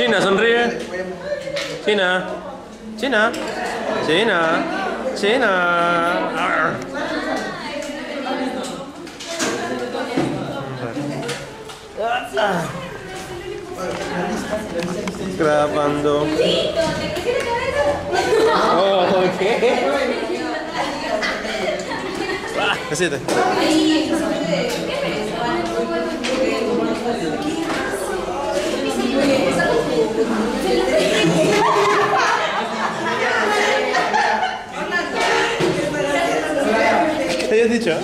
China, sonríe. China. China. China. China. Arr. Grabando. Oh, ¿qué? Decide. ¿Qué hayas dicho?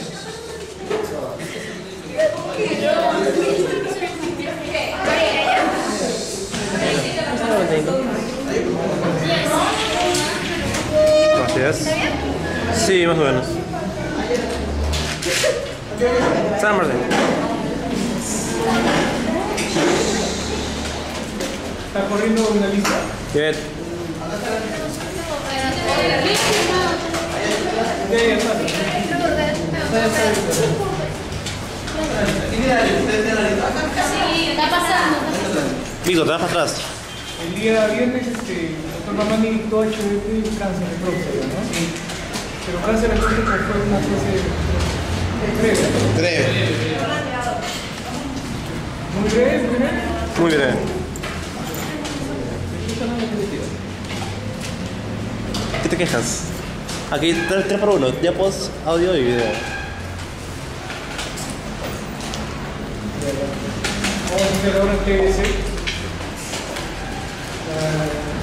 Gracias. Sí, más o menos. San Martín. ¿Está corriendo una lista? Good. Ya está. Sí, está pasando. Listo, te vas para atrás. El día viernes, el doctor Mamani dictó HDP y cáncer de próstata, ¿no? Sí. Pero cáncer de próstata fue una especie de breve. Muy breve, muy breve. Muy bien. ¿Qué te quejas? Aquí 3 por 1, ya post, audio y video. Vamos a hacer ahora TBC. La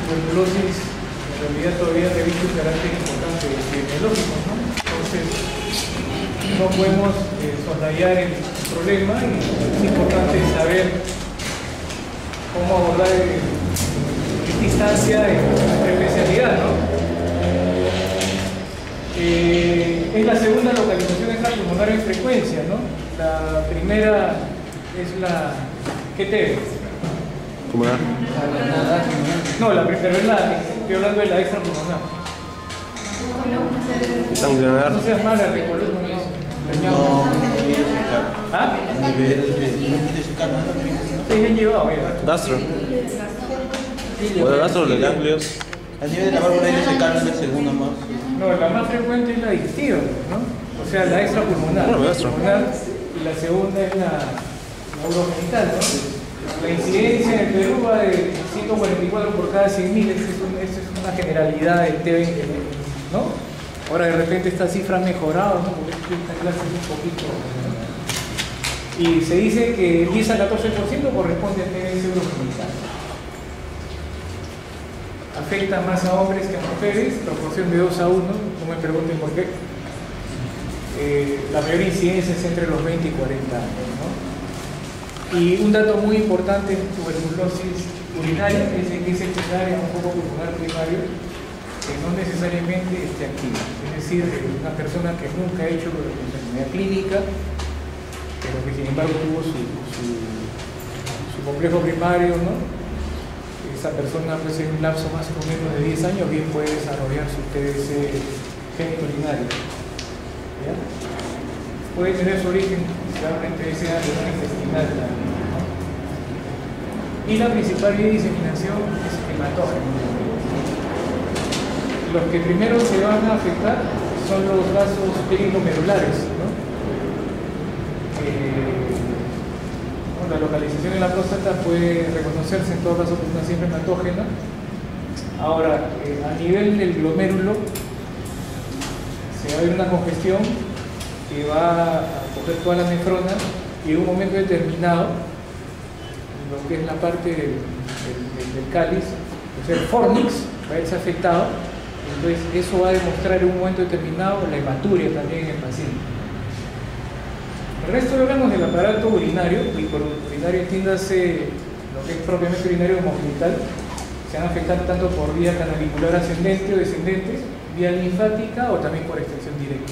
tuberculosis en realidad todavía reviste un carácter importante epidemiológico, ¿no? Entonces, no podemos soslayar el problema y es importante saber cómo abordar esta instancia en nuestra especialidad, ¿no? Es la segunda localización extrapulmonar en frecuencia, ¿no? La primera es la GT. ¿Cómo era? No, la primera es la, estoy hablando de la extrapulmonar. Sanguinar. No seas mala, recuerdo. No, ¿Ah? a nivel de Sí, bien llevado, mira. Gastro. O de gastro, de ganglios. a nivel de la válvula iliocecal es la segunda más. No, la más frecuente es la digestiva, ¿no? O sea, la extrapulmonar. Bueno, gastro. Y la segunda es la urogenital, ¿no? La incidencia en el Perú va de 144 por cada 100.000, esa es una generalidad del T20, ¿no? Ahora de repente esta cifra ha mejorado, ¿no? Porque esta clase es un poquito, ¿no? Y se dice que el 10 a 14% corresponde a TBC urogenital. Afecta más a hombres que a mujeres, proporción de 2 a 1, no me pregunten por qué. La mayor incidencia es entre los 20 y 40 años, ¿no? Y un dato muy importante en tuberculosis urinaria es que es secundaria a un foco pulmonar primario que no necesariamente esté activa. Es decir, una persona que nunca ha hecho enfermedad clínica, pero que sin embargo tuvo su complejo primario, ¿no? Esa persona pues en un lapso más o menos de 10 años bien puede desarrollar su TBC genitourinario. ¿Ya? Puede tener su origen en TBC intestinal también, ¿no? Y la principal vía de diseminación es hematógeno. Los que primero se van a afectar son los vasos periglomerulares, ¿no? La localización en la próstata puede reconocerse en todo caso por una simple hematógena. Ahora, a nivel del glomérulo se va a ver una congestión que va a coger toda la nefrona y en un momento determinado, lo que es la parte del cáliz, o sea, el fornix va a verse afectado. Entonces eso va a demostrar en un momento determinado la hematuria también en el paciente. El resto de órganos del aparato urinario, y por urinario entiéndase lo que es propiamente urinario hemogenital, se van a afectar tanto por vía canalicular ascendente o descendente, vía linfática o también por extensión directa.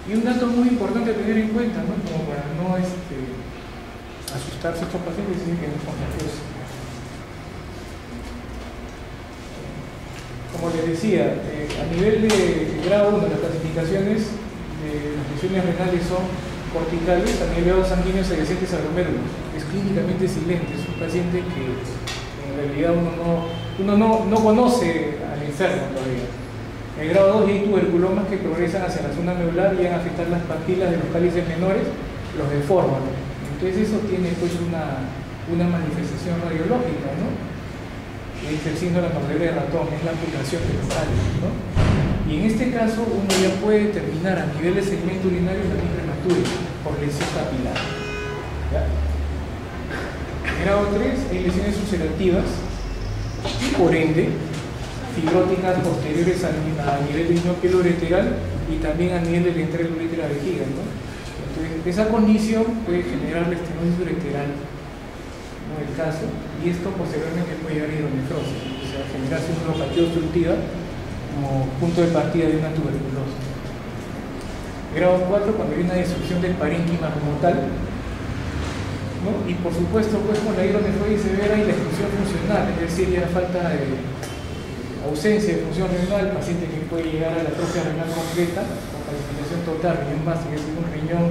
Y un dato muy importante a tener en cuenta, ¿no? Como para no asustarse a estos pacientes y decir que no es contagioso. Como les decía, a nivel de grado 1, las clasificaciones de las lesiones renales son corticales, a nivel de sanguíneos adyacentes al glomérulo. Es clínicamente silente, es un paciente que en en realidad uno no conoce al enfermo todavía. El grado 2 hay tuberculomas que progresan hacia la zona medular y llegan a afectar las papilas de los cálices menores, los deforman. Entonces eso tiene pues una manifestación radiológica, ¿no? Es el síndrome de la mordedura de ratón, es la amputación de los cálices, ¿no? Y en este caso uno ya puede determinar a nivel de segmento urinario la microhematuria por lesión capilar. ¿Ya? En grado 3 hay lesiones ulcerativas y por ende fibróticas posteriores a nivel del ñoquio ureteral y también a nivel del entreno uretero de la vejiga, ¿no? Entonces, esa condición puede generar la estenosis ureteral, ¿no? El caso, y esto posteriormente puede llevar a hidronefrosis, o sea, generarse una neuropatía obstructiva como punto de partida de una tuberculosis. Grado 4, cuando hay una destrucción del parénquima como tal, ¿no? Y por supuesto, pues con la hidronefrosis severa y la exclusión funcional, es decir, ya falta de ausencia de función renal, el paciente que puede llegar a la atrofia renal completa, con calcificación total, riñón básico, es decir, un riñón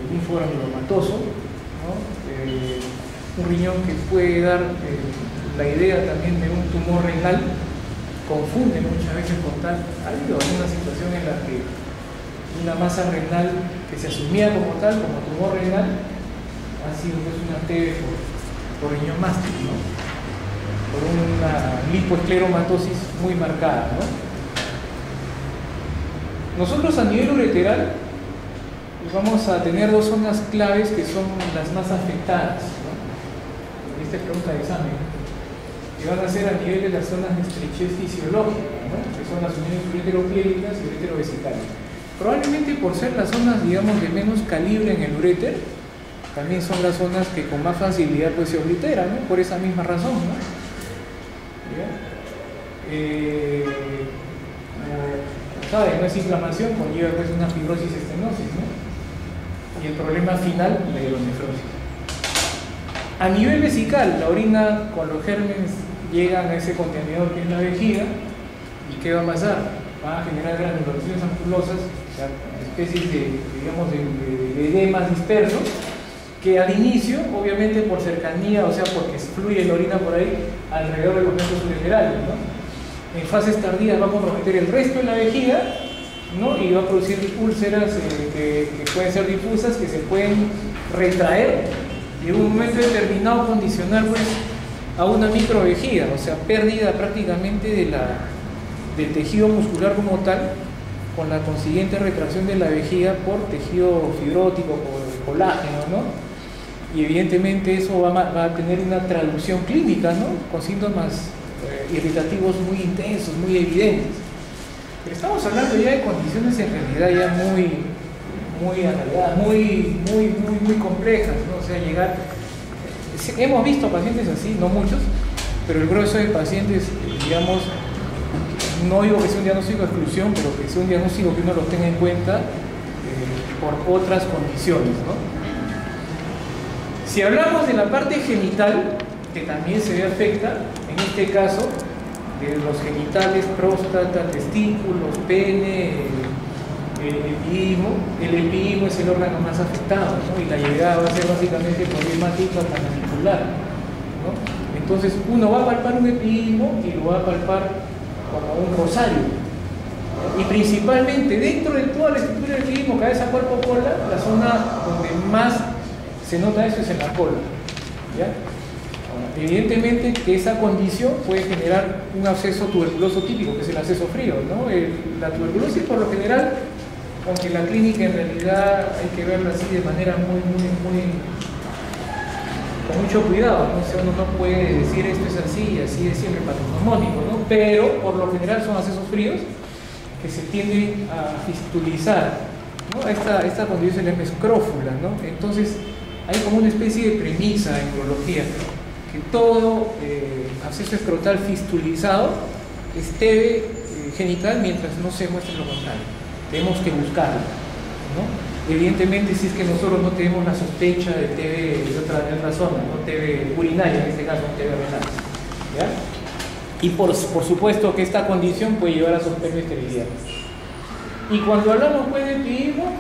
linfogranulomatoso, ¿no? Un riñón que puede dar la idea también de un tumor renal, confunde muchas veces con tal. Ha habido alguna situación en la que una masa renal que se asumía como tal, como tumor renal, ha sido pues una TB por riñón mástico, ¿no? Por una lipoescleromatosis muy marcada, ¿no? Nosotros a nivel ureteral vamos a tener dos zonas claves que son las más afectadas, ¿no? Esta es pregunta de examen, que van a ser a nivel de las zonas de estrechez fisiológica, ¿no? Que son las uniones ureteropiélvicas y ureterovesicales. Probablemente por ser las zonas, digamos, de menos calibre en el uréter, también son las zonas que con más facilidad pues se obliteran, ¿no? Por esa misma razón, ¿no? ¿Saben? No es inflamación, conlleva pues una fibrosis estenosis, ¿no? Y el problema final, la hidronefrosis. A nivel vesical, la orina con los gérmenes llegan a ese contenedor que es la vejiga, ¿y qué va a pasar? Van a generar granulocitosis ampulosas, o sea, especies de edemas dispersos, que al inicio, obviamente por cercanía, o sea, porque fluye la orina por ahí, alrededor de los nervios ureterales, ¿no? En fases tardías va a comprometer el resto de la vejiga, ¿no? Y va a producir úlceras que pueden ser difusas, que se pueden retraer y en un momento determinado condicionar pues, a una microvejiga, o sea, pérdida prácticamente del tejido muscular como tal, con la consiguiente retracción de la vejiga por tejido fibrótico, por colágeno, ¿no? Y evidentemente eso va a tener una traducción clínica, ¿no? Con síntomas irritativos muy intensos, muy evidentes. Pero estamos hablando ya de condiciones en realidad ya muy complejas, ¿no? O sea, hemos visto pacientes así, no muchos, pero el grueso de pacientes, digamos, no digo que sea un diagnóstico de exclusión, pero que sea un diagnóstico que uno lo tenga en cuenta por otras condiciones, ¿no? Si hablamos de la parte genital, que también se ve afecta, en este caso, de los genitales, próstata, testículos, pene, el epidimo es el órgano más afectado, ¿no? Y la llegada va a ser básicamente por hemática manipular, ¿no? Entonces uno va a palpar un epidimo y lo va a palpar como un rosario, ¿no? Y principalmente dentro de toda la estructura del epidimo, cabeza, cuerpo, cola, la zona donde más se nota eso es en la cola, ¿ya? Ahora, evidentemente que esa condición puede generar un absceso tuberculoso típico, que es el absceso frío, ¿no? La tuberculosis por lo general, aunque la clínica en realidad hay que verla así de manera con mucho cuidado, ¿no? O sea, uno no puede decir esto es así y así es siempre patognomónico, ¿no? Pero por lo general son abscesos fríos que se tienden a fistulizar, ¿no? Esta condición se llama escrófula, ¿no? Entonces hay como una especie de premisa en urología, que todo absceso escrotal fistulizado es TB genital mientras no se muestre lo contrario. Tenemos que buscarlo, ¿no? Evidentemente, si es que nosotros no tenemos la sospecha de TB de otra zona, ¿no? TB urinaria, en este caso, TB renal, ¿ya? Y por supuesto que esta condición puede llevar a sospecha de esterilidad. Y cuando hablamos pues de epidimo,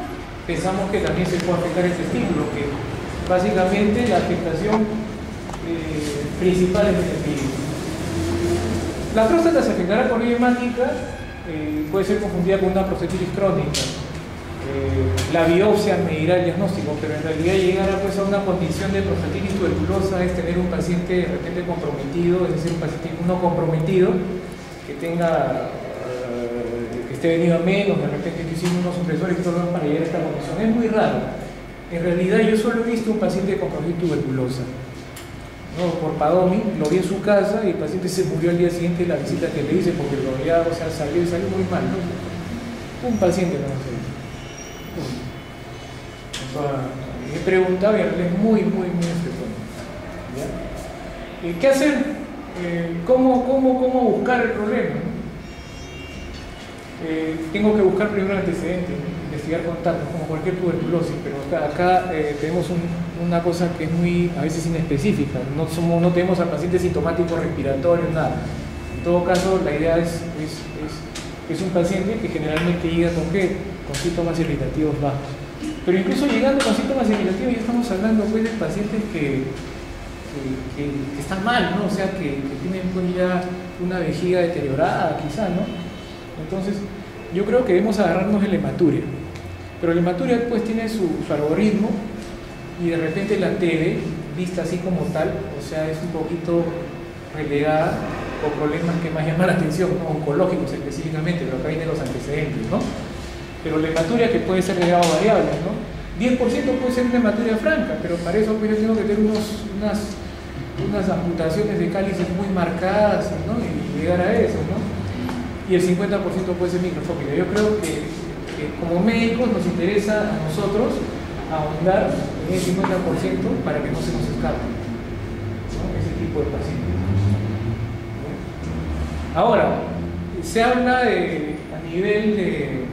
pensamos que también se puede afectar el testículo, que básicamente la afectación principales beneficios. La próstata se afectará por vía hemática, puede ser confundida con una prostatitis crónica. La biopsia me dirá el diagnóstico, pero en realidad llegar a, pues, a una condición de prostatitis tuberculosa es tener un paciente de repente comprometido, es decir, un paciente no comprometido, que tenga, que esté venido a menos, de repente que hicimos unos supresores y todo lo demás para llegar a esta condición. Es muy raro. En realidad yo solo he visto un paciente con prostatitis tuberculosa, ¿no? Por Padomi, lo vi en su casa y el paciente se murió al día siguiente de la visita que le hice porque lo había, o sea, salió muy mal, ¿no? Un paciente no sé. He preguntado y es muy frecuente. ¿Qué hacer? ¿Cómo buscar el problema? Tengo que buscar primero el antecedente, investigar contactos, como cualquier tuberculosis, pero acá tenemos una cosa que es muy, a veces inespecífica. No tenemos al paciente sintomático respiratorio, nada. En todo caso, la idea es un paciente que generalmente llega con ¿qué? Con síntomas irritativos bajos. Pero incluso llegando con síntomas irritativos ya estamos hablando pues de pacientes que están mal, ¿no? O sea, que tienen pues ya una vejiga deteriorada quizá, ¿no? Entonces, yo creo que debemos agarrarnos de la hematuria. Pero la hematuria pues tiene su algoritmo y de repente la TB, vista así como tal, o sea, es un poquito relegada por problemas que más llaman la atención, ¿no? Oncológicos específicamente, pero acá vienen los antecedentes, ¿no? Pero la hematuria que puede ser de grado variable, ¿no? 10% puede ser una hematuria franca, pero para eso pues, yo tengo que tener unas amputaciones de cálices muy marcadas, ¿no? Y llegar a eso, ¿no? Y el 50% puede ser microscópica. Yo creo que como médicos nos interesa a nosotros ahondar en el 50% para que no se nos escape, ¿no? Ese tipo de pacientes. Ahora, se habla a nivel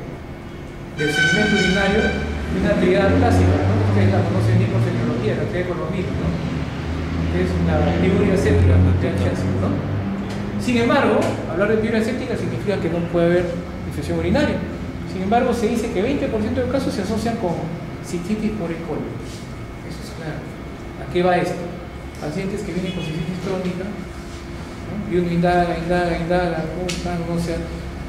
del segmento urinario de una actividad clásica, ¿no? Ustedes la conocen bien por semiología, la actividad económica, ¿no? Es la piuria séptica, ¿no? Sin embargo, hablar de piuria séptica significa que no puede haber infección urinaria. Sin embargo, se dice que 20% de los casos se asocian con cistitis por E. coli. Eso es claro. ¿A qué va esto? Pacientes que vienen con cistitis crónica, ¿no? Y uno indaga, no sea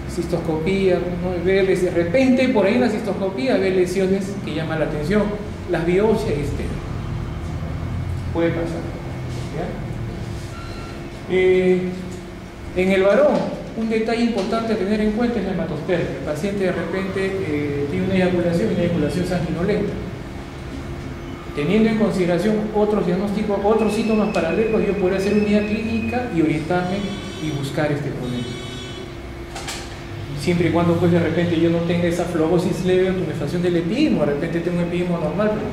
cistoscopía, ¿no? Ver de repente por ahí en la cistoscopía ve lesiones que llaman la atención, las biopsias y puede pasar, ¿ya? En el varón, un detalle importante a tener en cuenta es la hematospermia. El paciente de repente tiene una eyaculación sanguinolenta. Teniendo en consideración otros diagnósticos, otros síntomas paralelos, yo podría hacer unidad clínica y orientarme y buscar este problema. Siempre y cuando pues de repente yo no tenga esa fluorosis leve o tumefacción del epidimo, de repente tengo un epidimo normal, pero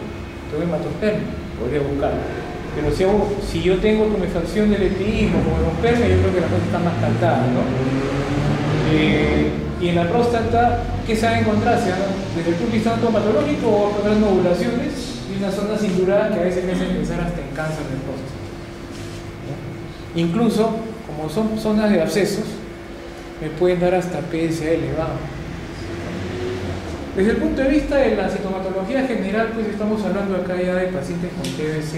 tengo hematospermia, podría buscarlo. Pero si yo tengo tumefacción del epidimo con hematospermia, yo creo que la cosa está más cantada, ¿no? Y en la próstata, ¿qué se va a encontrar? Desde el punto de vista patológico o otras novulaciones y una zona cinturada que a veces me hace pensar hasta en cáncer de próstata, ¿no? Incluso, como son zonas de abscesos, me pueden dar hasta PSA elevado. Desde el punto de vista de la sintomatología general, pues estamos hablando acá ya de pacientes con TBC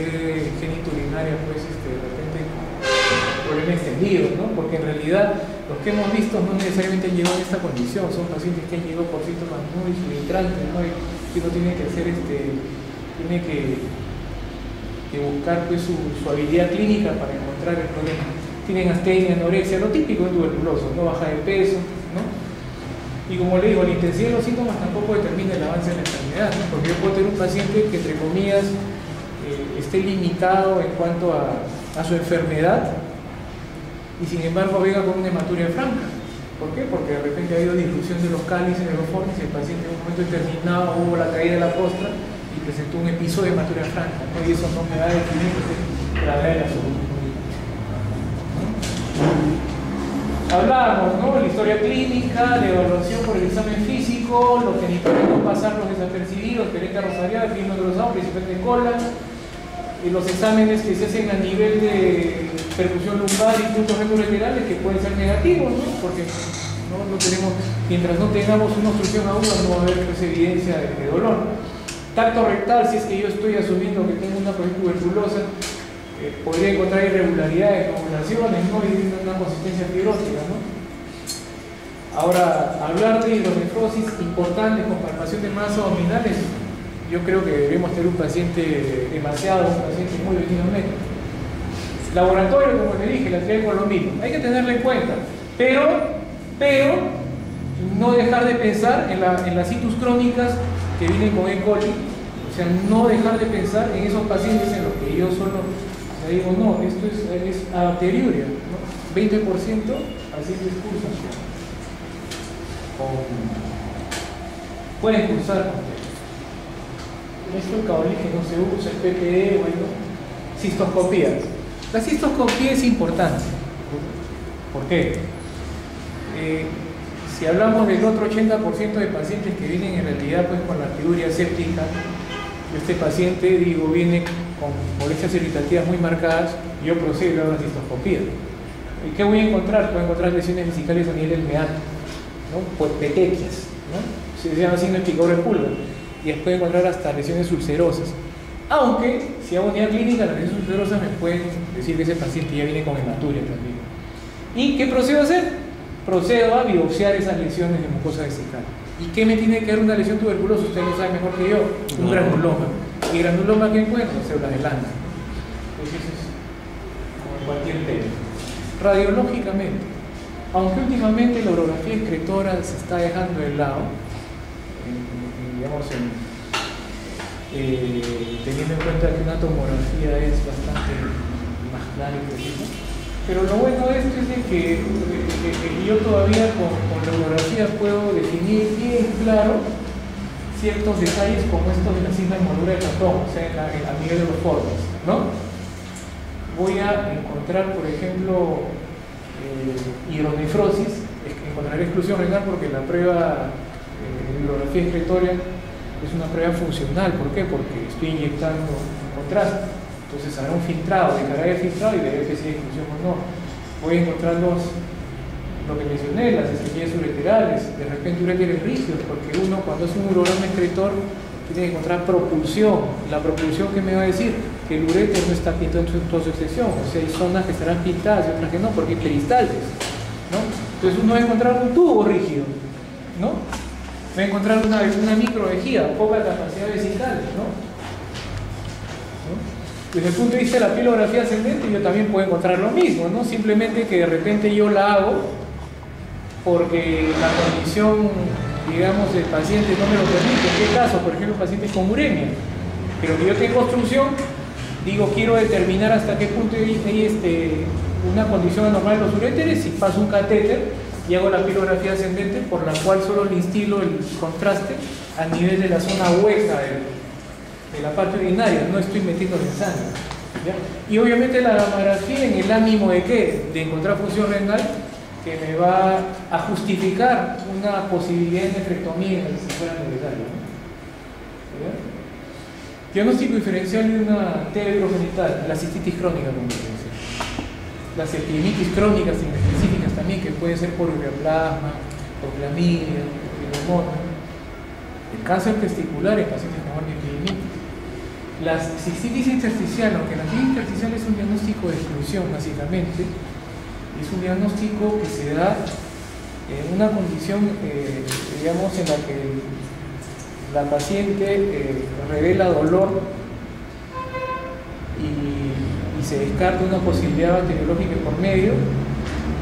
genitourinaria, pues de repente problema extendido, ¿no? Porque en realidad los que hemos visto no necesariamente han llegado en esta condición, son pacientes que han llegado por síntomas muy subentrantes, ¿no? Y uno tiene que hacer tiene que buscar pues su habilidad clínica para encontrar el problema. Tienen astenia, anorexia, lo típico de tuberculosos, ¿no? Baja de peso, ¿no? Y como le digo, la intensidad de los síntomas tampoco determina el avance de la enfermedad, ¿no? Porque yo puedo tener un paciente que, entre comillas, esté limitado en cuanto a su enfermedad y sin embargo venga con una hematuria franca. ¿Por qué? Porque de repente ha habido disrupción de los cálices, de los fornis, y el paciente en un momento determinado hubo la caída de la prostra y presentó un episodio de hematuria franca, ¿no? Y eso no me va a definir la gravedad de la salud. Hablábamos, ¿no? La historia clínica, la evaluación por el examen físico, los genitales no pasarlos desapercibidos, peleta rosarial, fibro grosado, principal de cola, y los exámenes que se hacen a nivel de percusión lumbar y puntos retrolaterales que pueden ser negativos, ¿no? Porque no tenemos, mientras no tengamos una obstrucción aguda no va a haber pues, evidencia de dolor. Tacto rectal, si es que yo estoy asumiendo que tengo una tuberculosa, podría encontrar irregularidades, acumulaciones, ¿no? Y una consistencia fibrótica, ¿no? Ahora, hablar de hidronefrosis importante con palpación de masas abdominales, yo creo que debemos tener un paciente demasiado, un paciente muy vecinométrico. Laboratorio, como le dije, la traigo lo mismo. Hay que tenerlo en cuenta, pero no dejar de pensar en las citus crónicas que vienen con E. coli. O sea, no dejar de pensar en esos pacientes en los que yo solo, o sea, digo, no, esto es bacteriuria, ¿no? 20% pacientes cursan pueden cursar con esto el cabalí que no se usa, el PPE, bueno, cistoscopía. La cistoscopía es importante. ¿Por qué? Si hablamos del otro 80% de pacientes que vienen en realidad pues con la arteriuria séptica, este paciente, digo, viene con molestias irritativas muy marcadas, yo procedo a la cistoscopía. ¿Y qué voy a encontrar? Voy a encontrar lesiones vesicales a nivel del meato, ¿no? Pues petequias, ¿no? Se llama signo de picadura de pulga. Y después encontrar hasta lesiones ulcerosas. Aunque, si hago unidad clínica, las lesiones ulcerosas me pueden decir que ese paciente ya viene con hematuria también. ¿Y qué procedo a hacer? Procedo a biopsiar esas lesiones de mucosa vesical. ¿Y qué me tiene que dar una lesión tuberculosa? Usted lo sabe mejor que yo. Un granuloma. ¿Y granuloma qué encuentro? Células de Lanza. Entonces es como en cualquier tema. Radiológicamente, aunque últimamente la orografía excretora se está dejando de lado, digamos, teniendo en cuenta que una tomografía es bastante más clara y precisa, pero lo bueno de esto es de que yo todavía con la orografía puedo definir bien claro ciertos detalles como estos de la cinta de moldura de cartón, o sea, a nivel de los formas, ¿no? Voy a encontrar, por ejemplo, hidronefrosis, encontraré exclusión renal porque la prueba de hidrografía excretoria es una prueba funcional. ¿Por qué? Porque estoy inyectando un contraste. Entonces hará un filtrado, dejará el filtrado y veré si hay exclusión o no. Voy a encontrar lo que mencioné, las estrellas ureterales, de repente uréteres rígidos, porque uno cuando hace un urograma excretor tiene que encontrar propulsión. La propulsión, ¿qué me va a decir? Que el uréter no está pintado en toda su extensión, o sea, hay zonas que estarán pintadas y otras que no, porque hay peristalsis, ¿no? Entonces uno va a encontrar un tubo rígido, ¿no? Va a encontrar una microvejía, poca capacidad vesical, ¿no? Desde el punto de vista de la pilografía ascendente yo también puedo encontrar lo mismo, ¿no? Simplemente que de repente yo la hago porque la condición, digamos, del paciente no me lo permite. ¿En qué caso? Por ejemplo, pacientes con uremia, pero que yo tengo obstrucción, digo, quiero determinar hasta qué punto hay una condición anormal de los uréteres y paso un catéter y hago la pilografía ascendente, por la cual solo le instilo el contraste a nivel de la zona hueca de la parte urinaria, no estoy metiendo en sangre, ¿ya? Y obviamente la gamografía en el ánimo de ¿qué? De encontrar función renal que me va a justificar una posibilidad de nefrectomía si fuera necesario, ¿no? Diagnóstico diferencial de una T hidrogenital, la cistitis crónica, como se dice. Las epidemitis crónicas inespecíficas también, que pueden ser por ureaplasma, por clamidia, por pneumonia. El cáncer testicular en pacientes con epidemitis. La cistitis intersticial, aunque la cistitis intersticial es un diagnóstico de exclusión, básicamente, es un diagnóstico que se da en una condición, digamos, en la que la paciente revela dolor y se descarta una posibilidad bacteriológica por medio.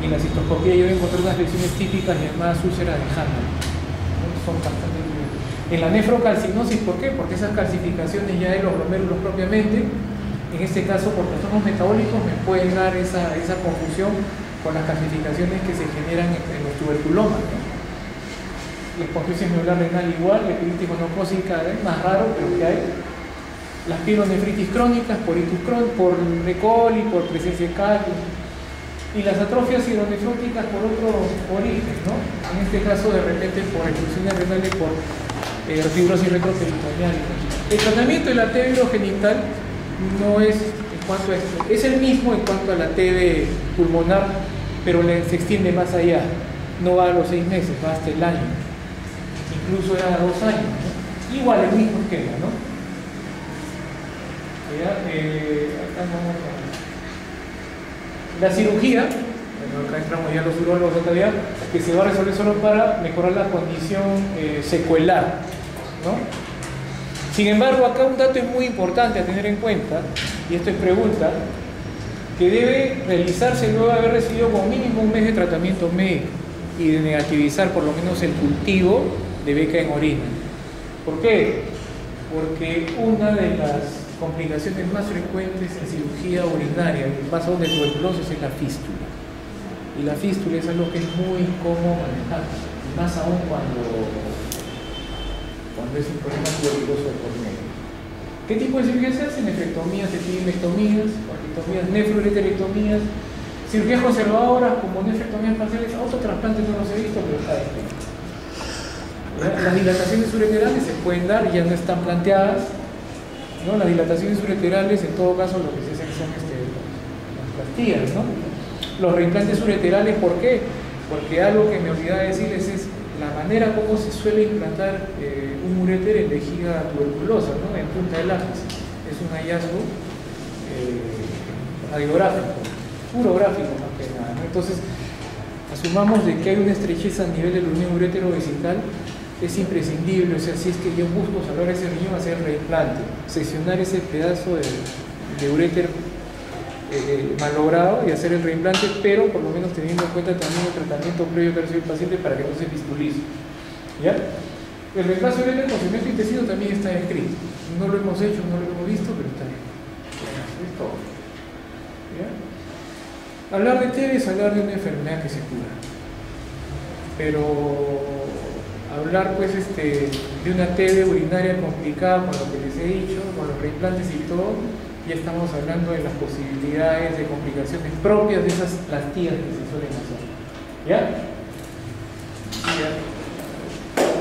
Y en la cistoscopía yo voy a encontrar unas lesiones típicas llamadas úlceras de Hanna, ¿no? Son bastante curiosos. En la nefrocalcinosis, ¿por qué? Porque esas calcificaciones ya de los glomérulos propiamente, en este caso por trastornos metabólicos, me pueden dar esa confusión con las calcificaciones que se generan en los tuberculomas, ¿no? La esponjosis medular renal igual, la epidemitis gonocócica es más raro, pero que hay. Las pielonefritis crónicas por E. coli, por presencia de calcio. Y las atrofias hidronefróticas por otro origen, ¿no? En este caso, de repente, por exclusiones renales, por fibrosis retroperitoneal. El tratamiento de la T hidrogenital no es en cuanto a esto, es el mismo en cuanto a la TB pulmonar, pero se extiende más allá. No va a los 6 meses, va hasta el año. Incluso era 2 años, ¿no? Igual, el mismo esquema, ¿no? Acá vamos a La cirugía, bueno, acá entramos ya los urólogos de calidad, que se va a resolver solo para mejorar la condición secuelar, ¿no? Sin embargo, acá un dato es muy importante a tener en cuenta, y esto es pregunta, que debe realizarse luego de haber recibido como mínimo un mes de tratamiento médico y de negativizar por lo menos el cultivo de beca en orina. ¿Por qué? Porque una de las complicaciones más frecuentes en cirugía urinaria en caso de tuberculosis es la fístula. Y la fístula es algo que es muy incómodo manejar, más aún cuando es un problema tuberculoso de por medio. ¿Qué tipo de cirugía se hacen? Nefrectomías, epidemectomías, orquiectomías, nefroureterectomías, cirugías conservadoras como nefrectomías parciales, autotrasplantes no los he visto, pero está escrito. Las dilataciones ureterales se pueden dar, ya no están planteadas, ¿no? Las dilataciones ureterales, en todo caso, lo que se hacen son las pastillas, ¿no? Los reimplantes ureterales, ¿por qué? Porque algo que me olvidaba decirles es la manera como se suele implantar un uréter en vejiga tuberculosa, ¿no? En punta de lápiz. Es un hallazgo radiográfico, urográfico más que nada, ¿no? Entonces, asumamos de que hay una estrechez a nivel del unión urétero-vesical, es imprescindible, o sea, si es que yo busco salvar ese riñón, hacer el reimplante, seccionar ese pedazo de uréter malogrado y hacer el reimplante, pero por lo menos teniendo en cuenta también el tratamiento previo que recibe el paciente para que no se fistulice. ¿Ya? El reemplazo de uréter con cemento intestino también está escrito. No lo hemos hecho, no lo hemos visto, pero está bien. Es todo. ¿Ya? Hablar de TB es hablar de una enfermedad que se cura. Pero hablar pues de una TB urinaria complicada con lo que les he dicho, con los reimplantes y todo, ya estamos hablando de las posibilidades de complicaciones propias de esas pastillas que se suelen hacer. ¿Ya? ¿Ya?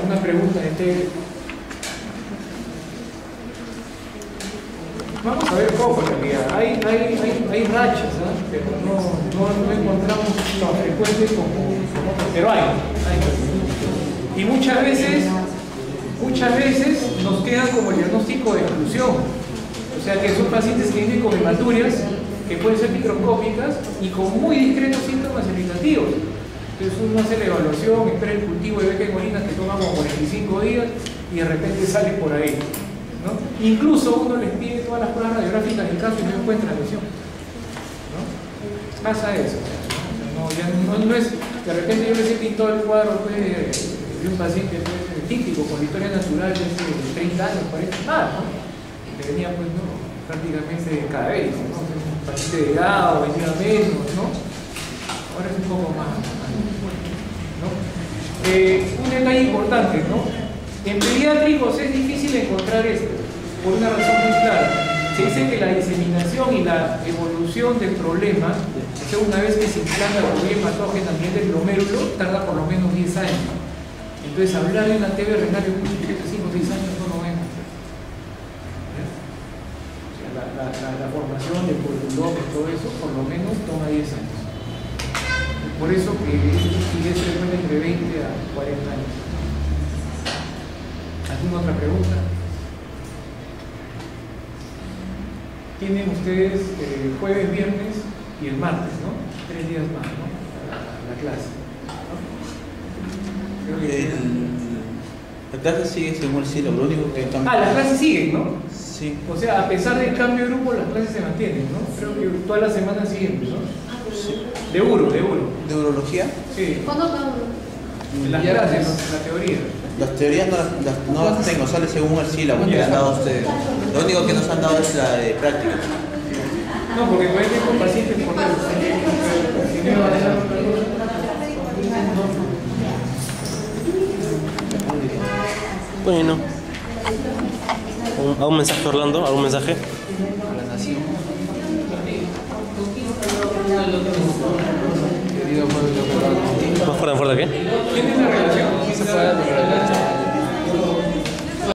Una pregunta de TB. Vamos a ver poco en realidad. Hay rachas, ¿no? Pero no encontramos tan frecuentes como otros. Pero hay. Y muchas veces nos quedan como el diagnóstico de exclusión. O sea que son pacientes que vienen con hematurias que pueden ser microscópicas y con muy discretos síntomas irritativos. Entonces uno hace la evaluación, espera el cultivo de beca en orina que toma como 45 días y de repente sale por ahí, ¿no? Incluso uno les pide todas las pruebas radiográficas del caso y no encuentra lesión, ¿no? Pasa eso. No es, de repente yo les he pintado el cuadro pues, de un paciente pues, típico con la historia natural de 30 años, 40, nada, ¿no? Que venía pues no, prácticamente cada vez, ¿no? Un paciente delgado, venía menos, ¿no? Ahora es un poco más, ¿no? Un detalle importante, ¿no? En pediátricos es difícil encontrar esto, por una razón muy clara. Se dice que la diseminación y la evolución del problema, o sea, una vez que se implanta la tubería hematógena a nivel del glomérulo, tarda por lo menos 10 años. Entonces, hablar de una TB renal en un paciente de 5 o 6 años no lo vemos. La formación del tuberculoma y todo eso, por lo menos toma 10 años. Por eso que es frecuente entre 20 a 40 años. ¿Alguna otra pregunta? Tienen ustedes jueves, viernes y el martes, ¿no? 3 días más, ¿no? La clase, ¿no? La clase sigue según el cielo, lo único que cambia. Las clases siguen, ¿no? Sí. O sea, a pesar del cambio de grupo, las clases se mantienen, ¿no? Creo que todas las semanas siguen, ¿no? Sí. De uro. ¿De urología? Sí. ¿Cuándo acabó? Las clases, la teoría. Las teorías no las tengo, sale según el sílabo que han dado ustedes. Lo único que nos han dado es la de práctica. No, porque pueden ir con pacientes por Bueno. ¿Algún mensaje, Orlando? ¿Algún mensaje? A la nación. ¿Más fuerte, qué? ¿Quién es la relación? Se puede